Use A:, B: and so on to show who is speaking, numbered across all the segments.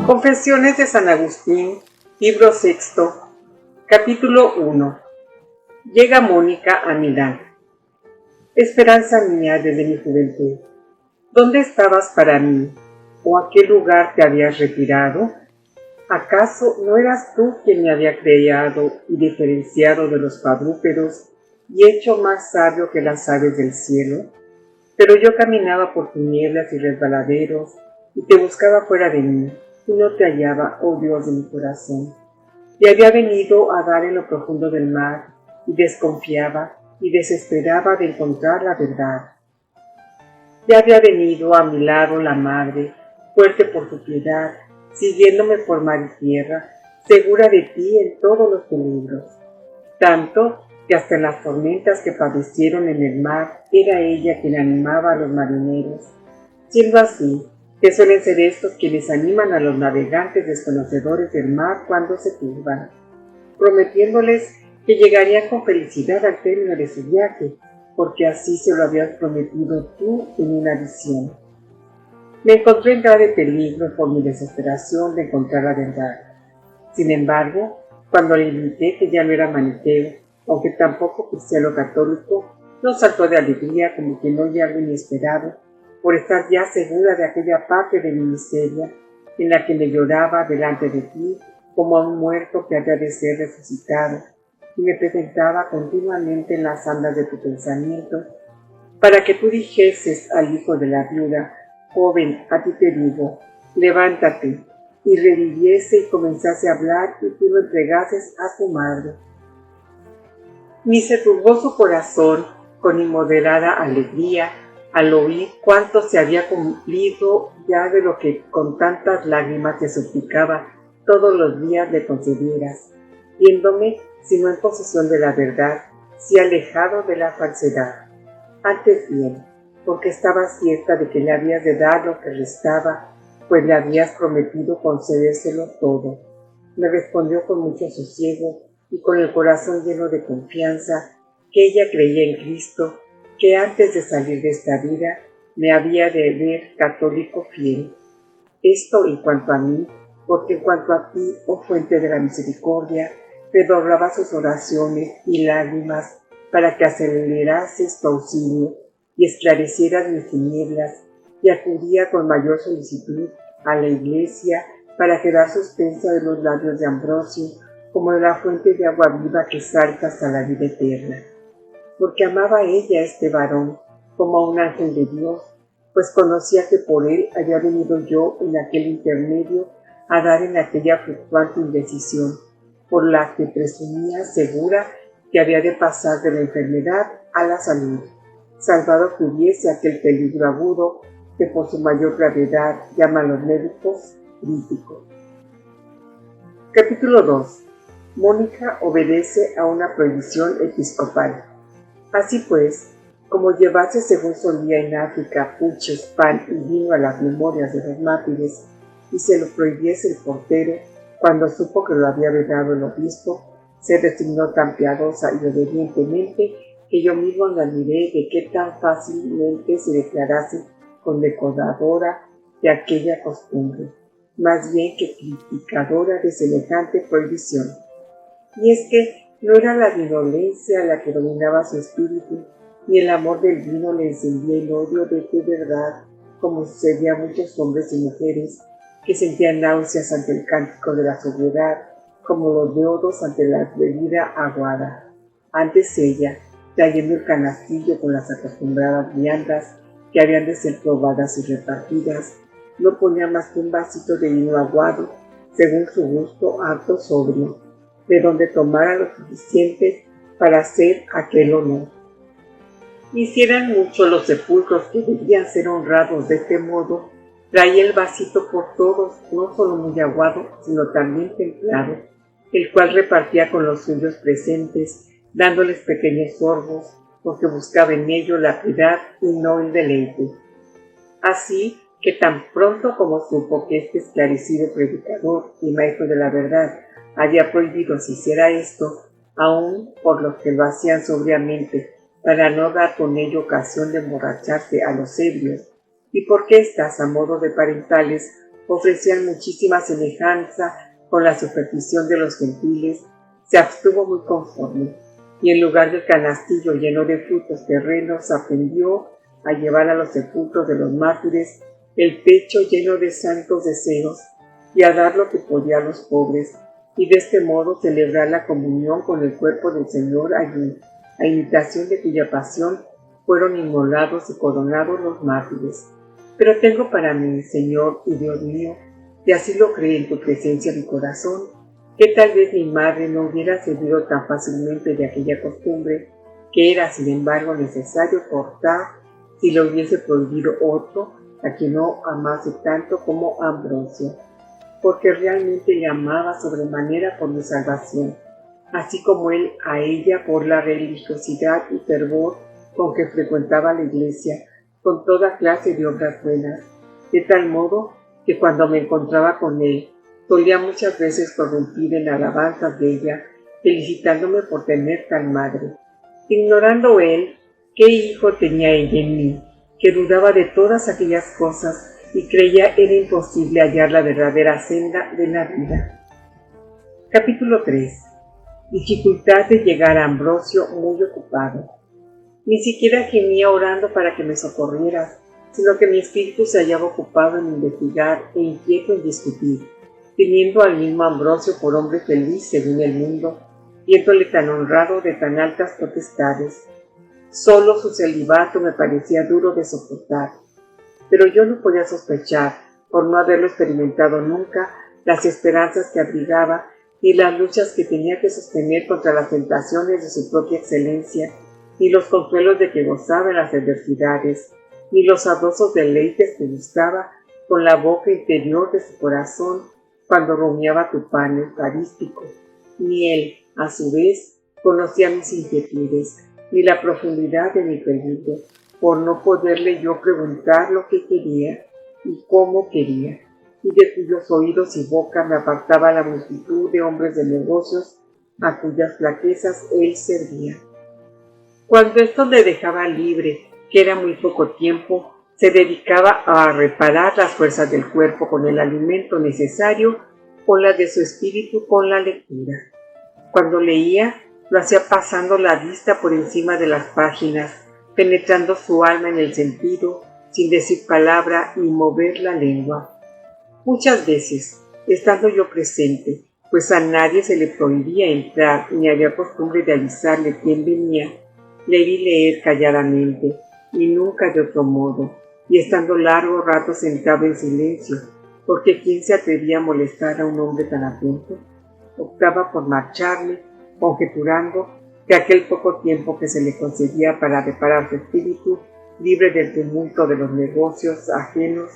A: Confesiones de San Agustín, libro sexto, capítulo 1. Llega Mónica a Milán. Esperanza mía desde mi juventud, ¿dónde estabas para mí? ¿O a qué lugar te habías retirado? ¿Acaso no eras tú quien me había creado y diferenciado de los cuadrúpedos y hecho más sabio que las aves del cielo? Pero yo caminaba por tinieblas y resbaladeros y te buscaba fuera de mí y no te hallaba, oh Dios de mi corazón. Y había venido a dar en lo profundo del mar y desconfiaba y desesperaba de encontrar la verdad. Ya había venido a mi lado la madre, fuerte por tu piedad, siguiéndome por mar y tierra, segura de ti en todos los peligros. Tanto que hasta en las tormentas que padecieron en el mar, era ella quien animaba a los marineros. Siendo así, que suelen ser estos quienes animan a los navegantes desconocedores del mar cuando se turban, prometiéndoles que llegarían con felicidad al término de su viaje, porque así se lo habías prometido tú en una visión. Me encontré en grave peligro por mi desesperación de encontrar la verdad. Sin embargo, cuando le invité que ya no era maniqueo, aunque tampoco cristiano católico, no saltó de alegría como que no oye algo inesperado, por estar ya segura de aquella parte de mi miseria, en la que me lloraba delante de ti como a un muerto que había de ser resucitado, y me presentaba continuamente en las andas de tu pensamiento, para que tú dijeses al hijo de la viuda: joven, a ti te digo, levántate, y reviviese y comenzase a hablar y tú lo entregases a tu madre. Ni se turbó su corazón con inmoderada alegría al oír cuánto se había cumplido ya de lo que con tantas lágrimas te suplicaba todos los días le concedieras, viéndome, si no en posesión de la verdad, si alejado de la falsedad. Antes bien, porque estaba cierta de que le habías de dar lo que restaba, pues le habías prometido concedérselo todo. Me respondió con mucho sosiego y con el corazón lleno de confianza que ella creía en Cristo, que antes de salir de esta vida me había de ver católico fiel. Esto en cuanto a mí, porque en cuanto a ti, oh fuente de la misericordia, redoblaba sus oraciones y lágrimas para que acelerases tu auxilio y esclarecieras mis tinieblas, y acudía con mayor solicitud a la iglesia para quedar suspensa de los labios de Ambrosio, como de la fuente de agua viva que salta hasta la vida eterna. Porque amaba ella a este varón como a un ángel de Dios, pues conocía que por él había venido yo en aquel intermedio a dar en aquella fluctuante indecisión, por la que presumía segura que había de pasar de la enfermedad a la salud, salvado que hubiese aquel peligro agudo que por su mayor gravedad llaman los médicos crítico. Capítulo 2. Mónica obedece a una prohibición episcopal. Así pues, como llevase según solía en África puches, pan y vino a las memorias de los mártires, y se lo prohibiese el portero, cuando supo que lo había vedado el obispo, se resignó tan piadosa y obedientemente que yo mismo me admiré de que tan fácilmente se declarase condecoradora de aquella costumbre, más bien que criticadora de semejante prohibición. Y es que no era la violencia la que dominaba su espíritu, ni el amor del vino le encendía el odio de tu verdad, como sucedía a muchos hombres y mujeres que sentían náuseas ante el cántico de la sobriedad, como los beodos ante la bebida aguada. Antes ella, trayendo el canastillo con las acostumbradas viandas que habían de ser probadas y repartidas, no ponía más que un vasito de vino aguado, según su gusto harto sobrio, de donde tomara lo suficiente para hacer aquel honor. Hicieran mucho los sepulcros que debían ser honrados de este modo, traía el vasito por todos, no solo muy aguado, sino también templado, el cual repartía con los suyos presentes, dándoles pequeños sorbos, porque buscaba en ello la piedad y no el deleite. Así que tan pronto como supo que este esclarecido predicador y maestro de la verdad había prohibido se hiciera esto, aun por los que lo hacían sobriamente, para no dar con ello ocasión de emborracharse a los ebrios, y porque éstas, a modo de parentales, ofrecían muchísima semejanza con la superstición de los gentiles, se abstuvo muy conforme, y en lugar del canastillo lleno de frutos terrenos, aprendió a llevar a los sepulcros de los mártires el pecho lleno de santos deseos, y a dar lo que podía a los pobres, y de este modo celebrar la comunión con el cuerpo del Señor allí, a imitación de cuya pasión fueron inmolados y coronados los mártires. Pero tengo para mí, Señor y Dios mío, y así lo cree en tu presencia mi corazón, que tal vez mi madre no hubiera cedido tan fácilmente de aquella costumbre, que era sin embargo necesario cortar si lo hubiese prohibido otro, a quien no amase tanto como Ambrosio, porque realmente le amaba sobremanera por mi salvación, así como él a ella por la religiosidad y fervor con que frecuentaba la iglesia, con toda clase de obras buenas, de tal modo que cuando me encontraba con él, solía muchas veces prorrumpir en alabanzas de ella, felicitándome por tener tal madre, ignorando él qué hijo tenía ella en mí, que dudaba de todas aquellas cosas y creía era imposible hallar la verdadera senda de la vida. Capítulo 3. Dificultad de llegar a Ambrosio muy ocupado. Ni siquiera gemía orando para que me socorrieras, sino que mi espíritu se hallaba ocupado en investigar e inquieto en discutir, teniendo al mismo Ambrosio por hombre feliz según el mundo, viéndole tan honrado de tan altas potestades. Solo su celibato me parecía duro de soportar, pero yo no podía sospechar, por no haberlo experimentado nunca, las esperanzas que abrigaba y las luchas que tenía que sostener contra las tentaciones de su propia excelencia, ni los consuelos de que gozaba en las adversidades, ni los sabrosos deleites que gustaba con la boca interior de su corazón cuando rumiaba tu pan eucarístico, ni él, a su vez, conocía mis inquietudes, ni la profundidad de mi peligro, por no poderle yo preguntar lo que quería y cómo quería, y de cuyos oídos y boca me apartaba la multitud de hombres de negocios a cuyas flaquezas él servía. Cuando esto le dejaba libre, que era muy poco tiempo, se dedicaba a reparar las fuerzas del cuerpo con el alimento necesario o las de su espíritu con la lectura. Cuando leía, lo hacía pasando la vista por encima de las páginas, penetrando su alma en el sentido, sin decir palabra ni mover la lengua. Muchas veces, estando yo presente, pues a nadie se le prohibía entrar ni había costumbre de avisarle quién venía, le vi leer calladamente, y nunca de otro modo, y estando largo rato sentado en silencio, porque ¿quién se atrevía a molestar a un hombre tan atento? Optaba por marcharme, conjeturando que aquel poco tiempo que se le concedía para reparar su espíritu, libre del tumulto de los negocios ajenos,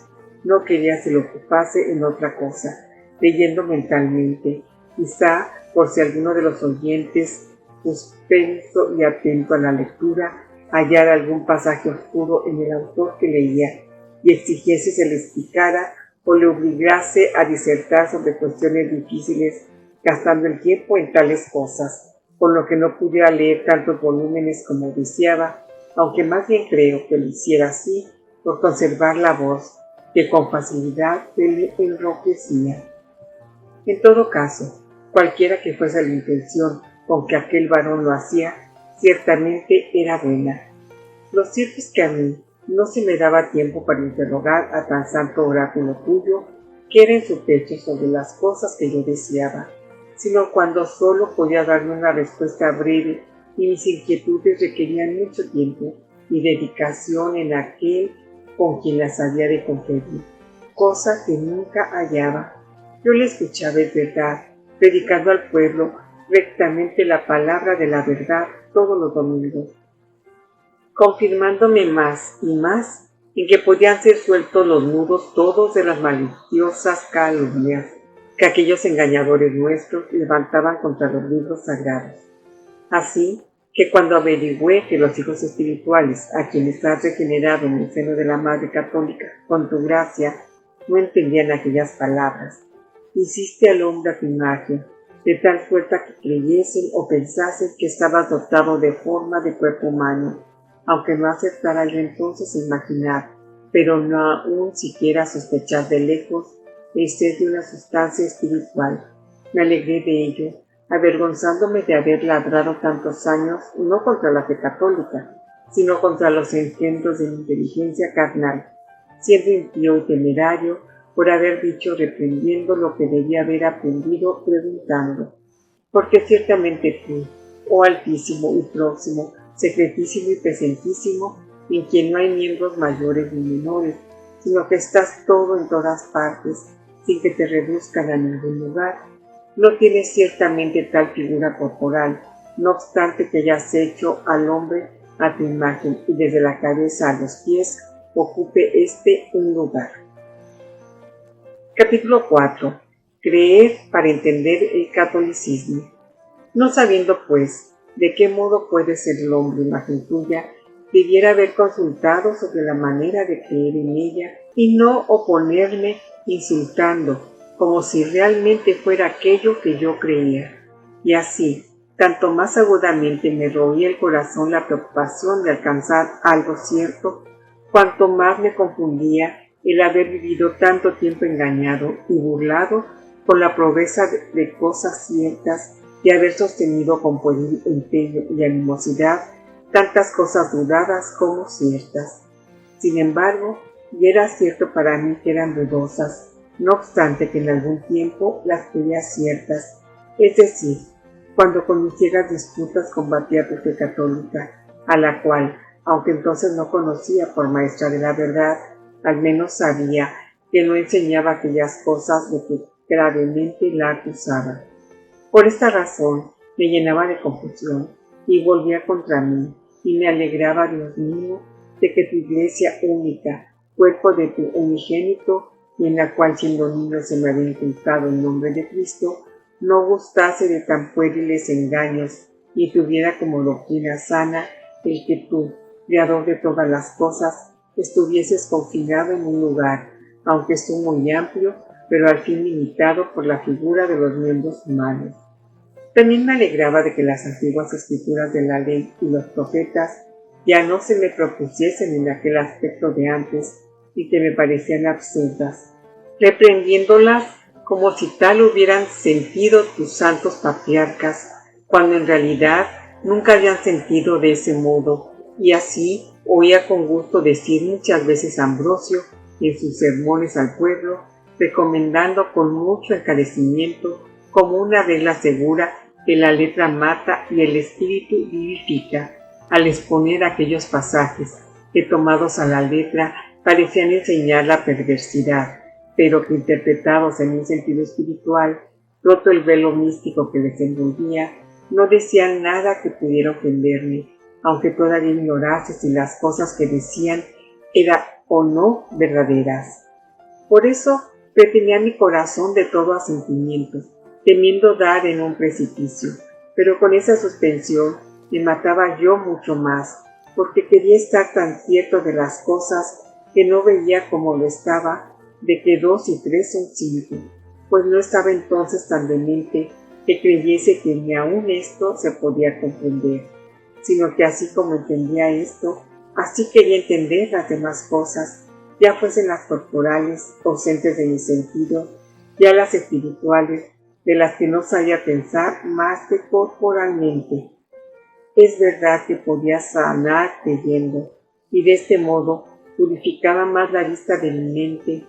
A: no quería se lo ocupase en otra cosa, leyendo mentalmente, quizá por si alguno de los oyentes, suspenso y atento a la lectura, hallara algún pasaje oscuro en el autor que leía y exigiese se le explicara o le obligase a disertar sobre cuestiones difíciles, gastando el tiempo en tales cosas, por lo que no pudiera leer tantos volúmenes como deseaba, aunque más bien creo que lo hiciera así por conservar la voz, que con facilidad se le enrojecía. En todo caso, cualquiera que fuese la intención con que aquel varón lo hacía, ciertamente era buena. Lo cierto es que a mí no se me daba tiempo para interrogar a tan santo oráculo tuyo, que era en su pecho sobre las cosas que yo deseaba, sino cuando solo podía darme una respuesta breve y mis inquietudes requerían mucho tiempo y dedicación en aquel con quien las había de conferir, cosa que nunca hallaba. Yo le escuchaba, es verdad, predicando al pueblo rectamente la palabra de la verdad todos los domingos, confirmándome más y más en que podían ser sueltos los nudos todos de las maliciosas calumnias que aquellos engañadores nuestros levantaban contra los libros sagrados. Así que cuando averigüé que los hijos espirituales, a quienes has regenerado en el seno de la Madre Católica, con tu gracia, no entendían aquellas palabras, hiciste al hombre a tu imagen, de tal suerte que creyesen o pensasen que estabas dotado de forma de cuerpo humano, aunque no acertara yo entonces a imaginar, pero no aún siquiera a sospechar de lejos, el ser de una sustancia espiritual. Me alegré de ello, avergonzándome de haber ladrado tantos años no contra la fe católica, sino contra los engendros de mi inteligencia carnal, siendo impío y temerario por haber dicho reprendiendo lo que debía haber aprendido preguntando. Porque ciertamente tú, oh Altísimo y Próximo, Secretísimo y Presentísimo, en quien no hay miembros mayores ni menores, sino que estás todo en todas partes, sin que te reduzcan a ningún lugar, no tienes ciertamente tal figura corporal, no obstante que hayas hecho al hombre a tu imagen y desde la cabeza a los pies ocupe éste un lugar. Capítulo 4. Creer para entender el catolicismo. No sabiendo, pues, de qué modo puede ser el hombre imagen tuya, debiera haber consultado sobre la manera de creer en ella y no oponerme insultando, como si realmente fuera aquello que yo creía. Y así, tanto más agudamente me roía el corazón la preocupación de alcanzar algo cierto, cuanto más me confundía el haber vivido tanto tiempo engañado y burlado por la promesa de cosas ciertas y haber sostenido con pueril empeño y animosidad tantas cosas dudadas como ciertas. Sin embargo, y era cierto para mí que eran dudosas, no obstante que en algún tiempo las creía ciertas, es decir, cuando con mis ciegas disputas combatía tu fe católica, a la cual, aunque entonces no conocía por maestra de la verdad, al menos sabía que no enseñaba aquellas cosas de que gravemente la acusaba. Por esta razón me llenaba de confusión y volvía contra mí, y me alegraba, Dios mío, de que tu iglesia única, cuerpo de tu unigénito, y en la cual siendo niño se me había inculcado el nombre de Cristo, no gustase de tan pueriles engaños, y tuviera como doctrina sana el que tú, Creador de todas las cosas, estuvieses confinado en un lugar, aunque es muy amplio, pero al fin limitado por la figura de los miembros humanos. También me alegraba de que las antiguas escrituras de la ley y los profetas ya no se me propusiesen en aquel aspecto de antes y que me parecían absurdas, reprendiéndolas como si tal hubieran sentido tus santos patriarcas, cuando en realidad nunca habían sentido de ese modo, y así oía con gusto decir muchas veces Ambrosio en sus sermones al pueblo, recomendando con mucho encarecimiento como una regla segura que la letra mata y el espíritu vivifica, al exponer aquellos pasajes que tomados a la letra parecían enseñar la perversidad, pero que interpretados en un sentido espiritual, roto el velo místico que les envolvía, no decían nada que pudiera ofenderme, aunque todavía ignorase si las cosas que decían eran o no verdaderas. Por eso retenía mi corazón de todo asentimiento, temiendo dar en un precipicio, pero con esa suspensión me mataba yo mucho más, porque quería estar tan cierto de las cosas que no veía como lo estaba, de que 2 y 3 son 5, pues no estaba entonces tan demente que creyese que ni aun esto se podía comprender, sino que así como entendía esto, así quería entender las demás cosas, ya fuesen las corporales, ausentes de mi sentido, ya las espirituales, de las que no sabía pensar más que corporalmente. Es verdad que podía sanar creyendo, y de este modo purificaba más la vista de mi mente,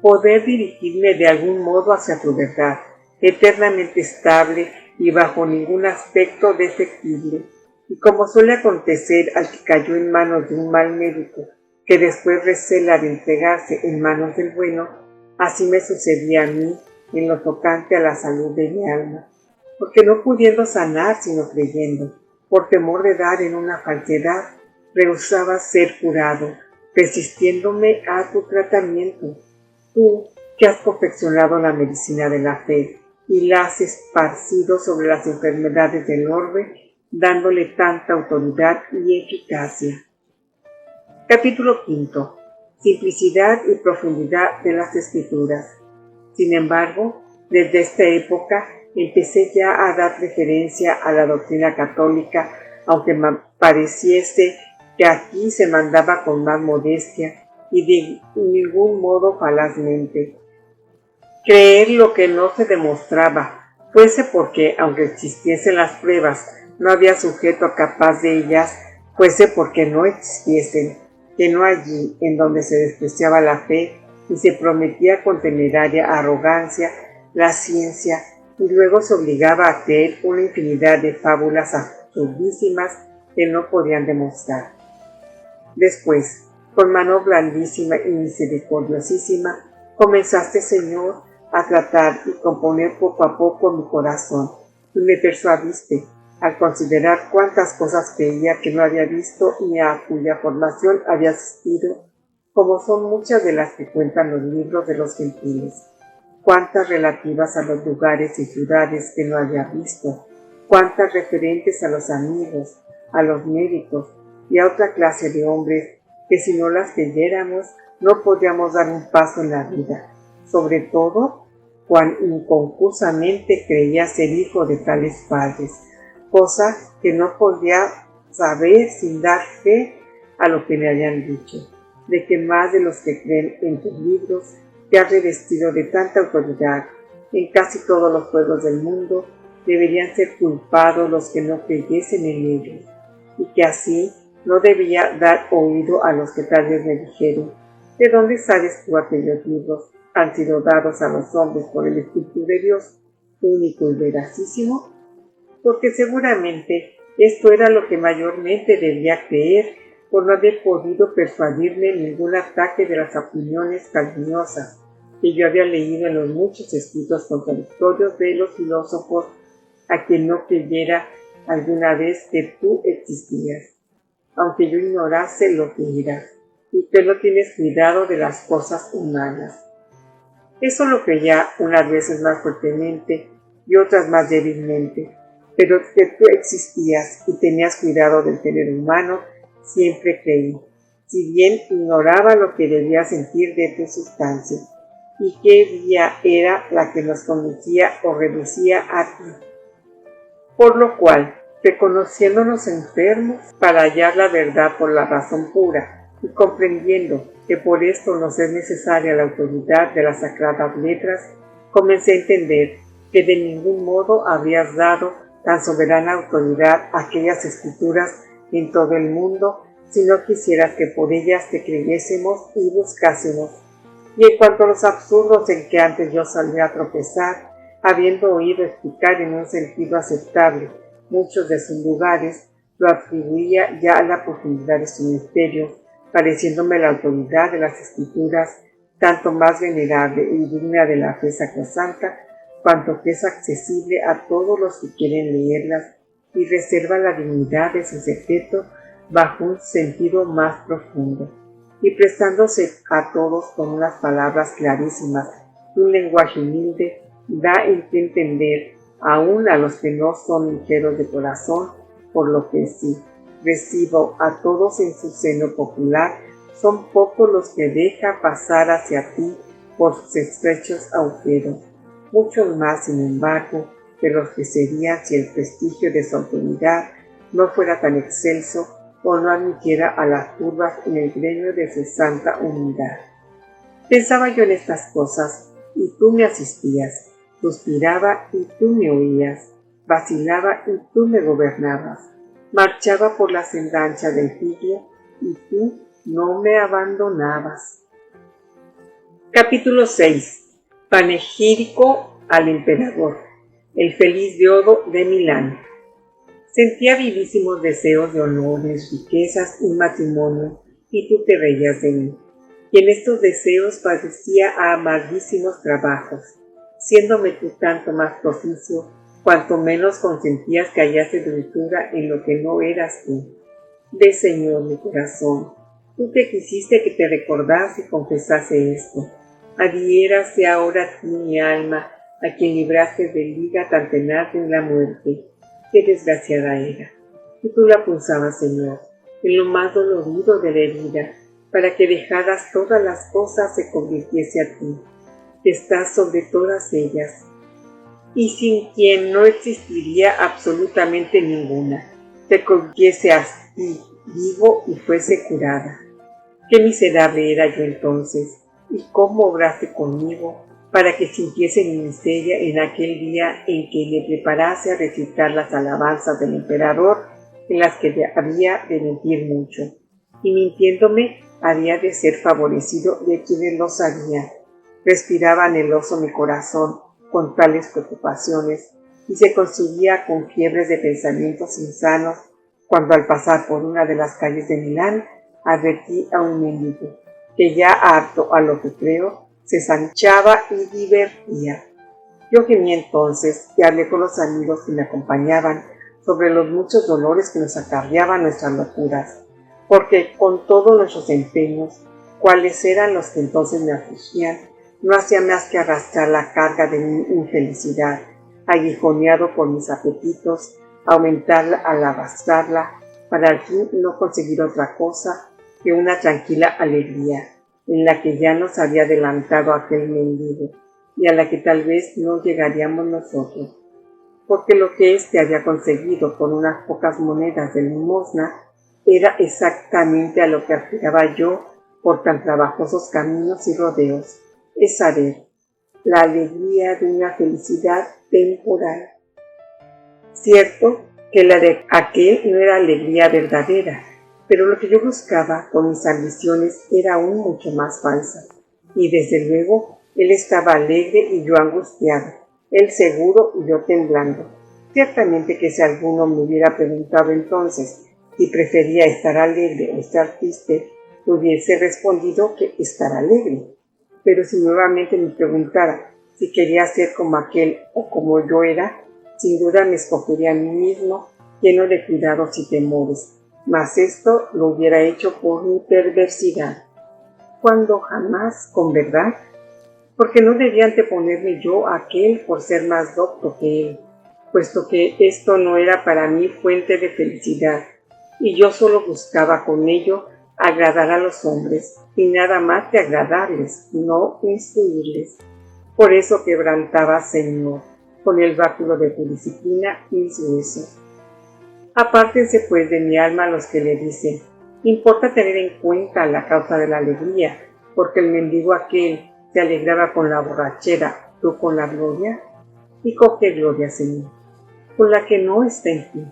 A: poder dirigirme de algún modo hacia tu verdad, eternamente estable y bajo ningún aspecto defectible. Y como suele acontecer al que cayó en manos de un mal médico, que después recela de entregarse en manos del bueno, así me sucedía a mí en lo tocante a la salud de mi alma, porque no pudiendo sanar sino creyendo, por temor de dar en una falsedad, rehusaba ser curado, resistiéndome a tu tratamiento. Tú, que has perfeccionado la medicina de la fe y la has esparcido sobre las enfermedades del orbe, dándole tanta autoridad y eficacia. Capítulo 5. Simplicidad y profundidad de las Escrituras. Sin embargo, desde esta época empecé ya a dar referencia a la doctrina católica, aunque me pareciese que aquí se mandaba con más modestia y de ningún modo falazmente, creer lo que no se demostraba, fuese porque, aunque existiesen las pruebas, no había sujeto capaz de ellas, fuese porque no existiesen, que no allí en donde se despreciaba la fe y se prometía con temeraria arrogancia la ciencia, y luego se obligaba a creer una infinidad de fábulas absurdísimas que no podían demostrar. Después, con mano blandísima y misericordiosísima, comenzaste, Señor, a tratar y componer poco a poco mi corazón, y me persuadiste, al considerar cuántas cosas creía que no había visto y a cuya formación había asistido, como son muchas de las que cuentan los libros de los gentiles, cuántas relativas a los lugares y ciudades que no había visto, cuántas referentes a los amigos, a los médicos y a otra clase de hombres que si no las creyéramos no podíamos dar un paso en la vida, sobre todo cuán inconcusamente creía ser hijo de tales padres, cosa que no podía saber sin dar fe a lo que me habían dicho, de que más de los que creen en tus libros te has revestido de tanta autoridad en casi todos los pueblos del mundo, deberían ser culpados los que no creyesen en ellos, y que así no debía dar oído a los que tal vez me dijeron, ¿de dónde sabes tú aquellos libros han sido dados a los hombres por el Espíritu de Dios, único y veracísimo? Porque seguramente esto era lo que mayormente debía creer, por no haber podido persuadirme en ningún ataque de las opiniones calvinosas que yo había leído en los muchos escritos contradictorios de los filósofos a quien no creyera alguna vez que tú existías, aunque yo ignorase lo que eras, y que no tienes cuidado de las cosas humanas. Eso lo creía unas veces más fuertemente y otras más débilmente, pero que tú existías y tenías cuidado del género humano, siempre creí, si bien ignoraba lo que debía sentir de tu sustancia, y qué vía era la que nos conducía o reducía a ti. Por lo cual, reconociéndonos enfermos para hallar la verdad por la razón pura, y comprendiendo que por esto nos es necesaria la autoridad de las sagradas letras, comencé a entender que de ningún modo habrías dado tan soberana autoridad a aquellas escrituras en todo el mundo, si no quisieras que por ellas te creyésemos y buscásemos. Y en cuanto a los absurdos en que antes yo solía a tropezar, habiendo oído explicar en un sentido aceptable muchos de sus lugares, lo atribuía ya a la profundidad de su misterio, pareciéndome la autoridad de las escrituras tanto más venerable y digna de la fe sacrosanta, cuanto que es accesible a todos los que quieren leerlas y reserva la dignidad de su secreto bajo un sentido más profundo, y prestándose a todos con unas palabras clarísimas y un lenguaje humilde, da en que entender, aun a los que no son ligeros de corazón, por lo que sí recibo a todos en su seno popular, son pocos los que deja pasar hacia ti por sus estrechos agujeros, muchos más, sin embargo, de los que serían si el prestigio de su autoridad no fuera tan excelso o no admitiera a las turbas en el gremio de su santa humildad. Pensaba yo en estas cosas, y tú me asistías, suspiraba y tú me oías, vacilaba y tú me gobernabas, marchaba por la senda ancha del Tigre y tú no me abandonabas. Capítulo 6. Panegírico al emperador, el feliz Diodo de Milán. Sentía vivísimos deseos de honores, riquezas y matrimonio, y tú te reías de mí. Y en estos deseos padecía amarguísimos trabajos, siéndome tú tanto más propicio, cuanto menos consentías que hallase dulzura en lo que no eras tú. Ve, Señor, mi corazón, tú que quisiste que te recordase y confesase esto. Adhiérase ahora a ti mi alma, a quien libraste de liga tan tenaz en la muerte. Qué desgraciada era. Y tú la pulsabas, Señor, en lo más dolorido de la herida, para que dejadas todas las cosas se convirtiese a ti, que estás sobre todas ellas, y sin quien no existiría absolutamente ninguna, te convirtiese a ti vivo y fuese curada. Qué miserable era yo entonces, y cómo obraste conmigo, para que sintiese mi miseria en aquel día en que le preparase a recitar las alabanzas del emperador, en las que había de mentir mucho, y mintiéndome había de ser favorecido de quienes lo sabían. Respiraba anheloso mi corazón con tales preocupaciones, y se consumía con fiebres de pensamientos insanos, cuando al pasar por una de las calles de Milán, advertí a un mendigo, que ya harto a lo que creo, se sanchaba y divertía. Yo gemí entonces y hablé con los amigos que me acompañaban sobre los muchos dolores que nos acarreaban nuestras locuras, porque con todos nuestros empeños, cuáles eran los que entonces me afligían, no hacía más que arrastrar la carga de mi infelicidad, aguijoneado por mis apetitos, aumentarla al arrastrarla, para al fin no conseguir otra cosa que una tranquila alegría, en la que ya nos había adelantado aquel mendigo, y a la que tal vez no llegaríamos nosotros, porque lo que éste había conseguido con unas pocas monedas de limosna era exactamente a lo que aspiraba yo por tan trabajosos caminos y rodeos, es saber, la alegría de una felicidad temporal. Cierto que la de aquel no era alegría verdadera, pero lo que yo buscaba con mis ambiciones era aún mucho más falsa, y desde luego él estaba alegre y yo angustiado, él seguro y yo temblando. Ciertamente que si alguno me hubiera preguntado entonces si prefería estar alegre o estar triste, hubiese respondido que estar alegre. Pero si nuevamente me preguntara si quería ser como aquel o como yo era, sin duda me escogería a mí mismo, lleno de cuidados y temores, mas esto lo hubiera hecho por mi perversidad. ¿Cuándo jamás con verdad? Porque no debía anteponerme yo a aquel por ser más docto que él, puesto que esto no era para mí fuente de felicidad, y yo solo buscaba con ello agradar a los hombres, y nada más que agradarles, no instruirles. Por eso quebrantaba, Señor, con el báculo de tu disciplina mis huesos. Apártense pues de mi alma los que le dicen, importa tener en cuenta la causa de la alegría, porque el mendigo aquel se alegraba con la borrachera, tú con la gloria. ¿Y con qué gloria, Señor? Con la que no está en ti,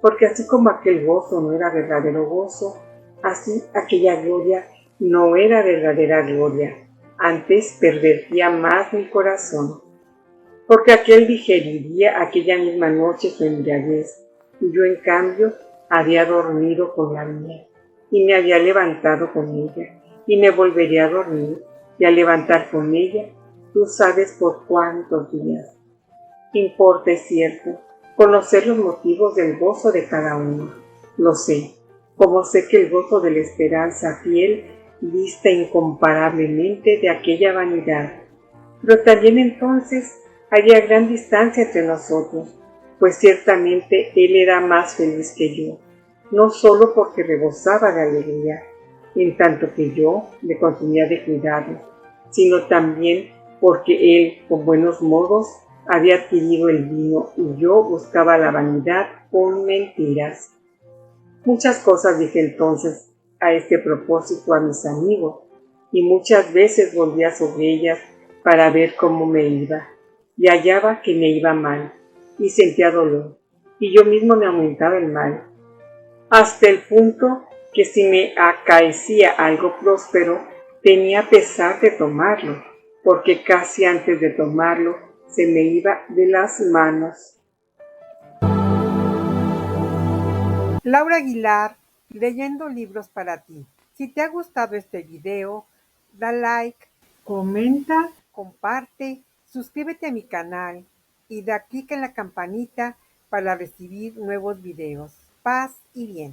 A: porque así como aquel gozo no era verdadero gozo, así aquella gloria no era verdadera gloria, antes pervertía más mi corazón, porque aquel digeriría aquella misma noche su embriaguez, y yo en cambio había dormido con la mía, y me había levantado con ella, y me volvería a dormir, y a levantar con ella, tú sabes por cuántos días. Importa, es cierto, conocer los motivos del gozo de cada uno. Lo sé, como sé que el gozo de la esperanza fiel dista incomparablemente de aquella vanidad. Pero también entonces había gran distancia entre nosotros, pues ciertamente él era más feliz que yo, no sólo porque rebosaba de alegría, en tanto que yo le consumía de cuidado, sino también porque él, con buenos modos, había adquirido el vino y yo buscaba la vanidad con mentiras. Muchas cosas dije entonces a este propósito a mis amigos, y muchas veces volvía sobre ellas para ver cómo me iba, y hallaba que me iba mal, y sentía dolor, y yo mismo me aumentaba el mal, hasta el punto que si me acaecía algo próspero, tenía pesar de tomarlo, porque casi antes de tomarlo se me iba de las manos.
B: Laura Aguilar, leyendo libros para ti. Si te ha gustado este video, da like,
A: Comenta.
B: comparte, suscríbete a mi canal y da clic en la campanita para recibir nuevos videos. Paz y bien.